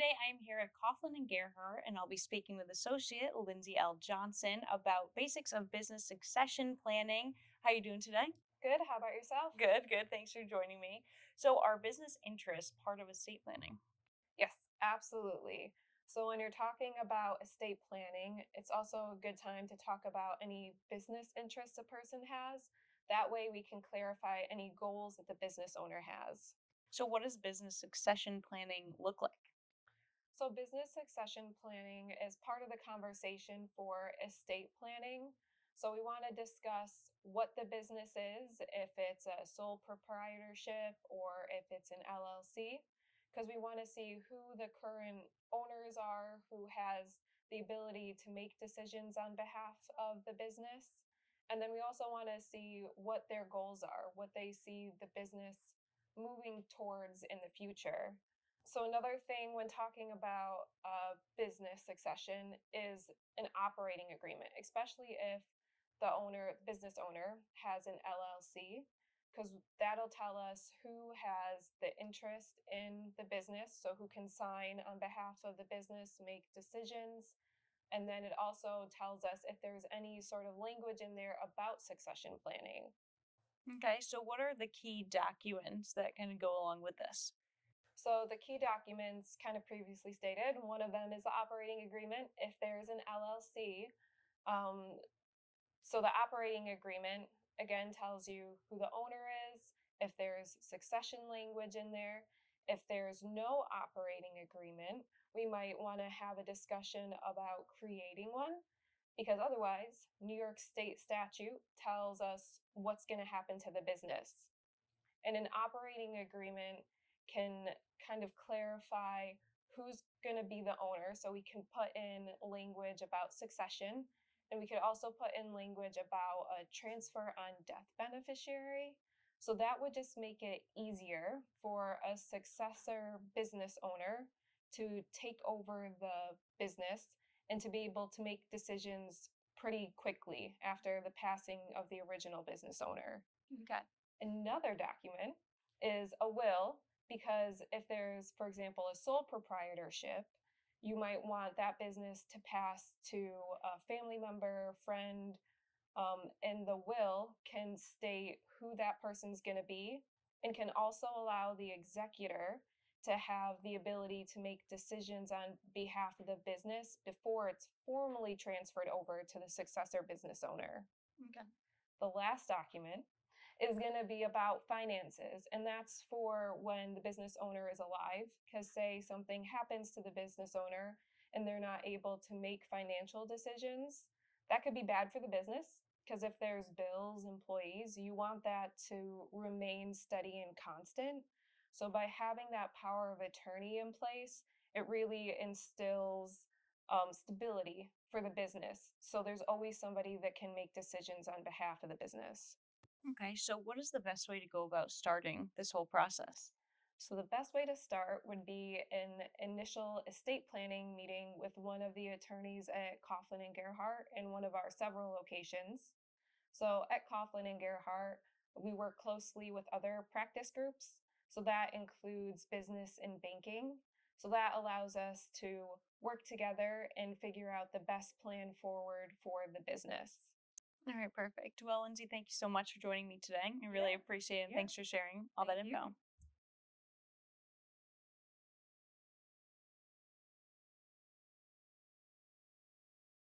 Today I'm here at Coughlin Gerhart, and I'll be speaking with Associate Lindsey L. Johnson about basics of business succession planning. How you doing today? Good. How about yourself? Good, good. Thanks for joining me. So, are business interests part of estate planning? Yes, absolutely. So, when you're talking about estate planning, it's also a good time to talk about any business interests a person has. That way, we can clarify any goals that the business owner has. So, what does business succession planning look like? So, business succession planning is part of the conversation for estate planning. So, we want to discuss what the business is, if it's a sole proprietorship or if it's an LLC, because we want to see who the current owners are, who has the ability to make decisions on behalf of the business. And then we also want to see what their goals are, what they see the business moving towards in the future. So another thing when talking about business succession is an operating agreement, especially if the business owner has an LLC, because that'll tell us who has the interest in the business, so who can sign on behalf of the business, make decisions. And then it also tells us if there's any sort of language in there about succession planning. Okay, so what are the key documents that kind of go along with this? So the key documents kind of previously stated, one of them is the operating agreement if there's an LLC. Um, so the operating agreement again tells you who the owner is, if there's succession language in there. If there's no operating agreement, we might want to have a discussion about creating one, because otherwise, New York State statute tells us what's going to happen to the business. And an operating agreement can kind of clarify who's going to be the owner. So we can put in language about succession, and we could also put in language about a transfer on death beneficiary. So that would just make it easier for a successor business owner to take over the business and to be able to make decisions pretty quickly after the passing of the original business owner. Okay. Another document is a will, because if there's, for example, a sole proprietorship, you might want that business to pass to a family member, friend, and the will can state who that person's going to be and can also allow the executor to have the ability to make decisions on behalf of the business before it's formally transferred over to the successor business owner. Okay. The last document is going to be about finances, and that's for when the business owner is alive, because say something happens to the business owner and they're not able to make financial decisions, that could be bad for the business, because if there's bills, employees, you want that to remain steady and constant. So by having that power of attorney in place, it really instills stability for the business. So there's always somebody that can make decisions on behalf of the business. Okay, so what is the best way to go about starting this whole process? So the best way to start would be an initial estate planning meeting with one of the attorneys at Coughlin and Gerhart in one of our several locations. So at Coughlin and Gerhart, we work closely with other practice groups. So that includes business and banking. So that allows us to work together and figure out the best plan forward for the business. All right, perfect. Well, Lindsay, thank you so much for joining me today. I really Yeah, appreciate it. And yeah. thanks for sharing all that Thank you. info.